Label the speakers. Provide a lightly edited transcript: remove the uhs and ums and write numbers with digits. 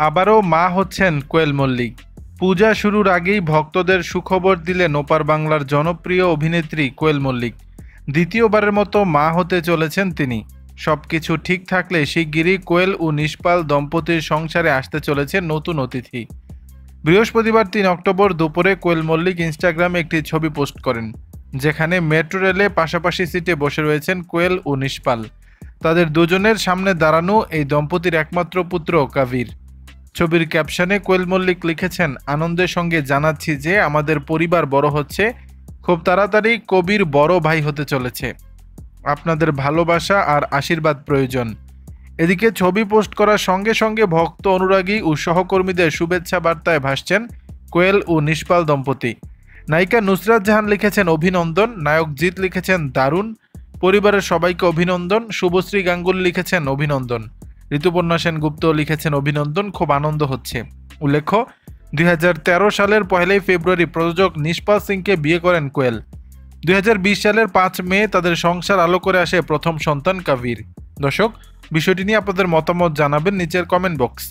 Speaker 1: আবারও মা হচ্ছেন কোয়েল মল্লিক। পূজা শুরুর আগেই ভক্তদের সুখবর দিলেন ওপার বাংলার জনপ্রিয় অভিনেত্রী কোয়েল মল্লিক। দ্বিতীয়বারের মতো মা হতে চলেছেন তিনি। সবকিছু ঠিক থাকলে শিগগিরই কোয়েল ও নিষ্পাল দম্পতির সংসারে আসতে চলেছে নতুন অতিথি। বৃহস্পতিবার ৩ অক্টোবর দুপুরে কোয়েল মল্লিক ইনস্টাগ্রামে একটি ছবি পোস্ট করেন, যেখানে মেট্রো রেলে পাশাপাশি সিটে বসে রয়েছেন কোয়েল ও নিষ্পাল। তাদের দুজনের সামনে দাঁড়ানো এই দম্পতির একমাত্র পুত্র কাভির। ছবির ক্যাপশনে কোয়েল মল্লিক লিখেছেন, আনন্দের সঙ্গে জানাচ্ছি যে আমাদের পরিবার বড় হচ্ছে, খুব তাড়াতাড়ি কবির বড় ভাই হতে চলেছে। আপনাদের ভালোবাসা আর আশীর্বাদ প্রয়োজন। এদিকে ছবি পোস্ট করার সঙ্গে সঙ্গে ভক্ত, অনুরাগী ও সহকর্মীদের শুভেচ্ছা বার্তায় ভাসছেন কোয়েল ও নিষ্পাল দম্পতি। নায়িকা নুসরাত জাহান লিখেছেন অভিনন্দন, নায়ক জিৎ লিখেছেন দারুণ, পরিবারের সবাইকে অভিনন্দন, শুভশ্রী গাঙ্গুলি লিখেছেন অভিনন্দন, ঋতুপর্ণা সেনগুপ্ত লিখেছেন অভিনন্দন, খুব আনন্দ হচ্ছে। উল্লেখ্য, ২০১৩ সালের ১ ফেব্রুয়ারি প্রযোজক নিষ্পাল সিংকে বিয়ে করেন কোয়েল। ২০২০ সালের ৫ মে তাদের সংসার আলো করে আসে প্রথম সন্তান কাভির। দর্শক, বিষয়টি নিয়ে আপনাদের মতামত জানাবেন নিচের কমেন্ট বক্স।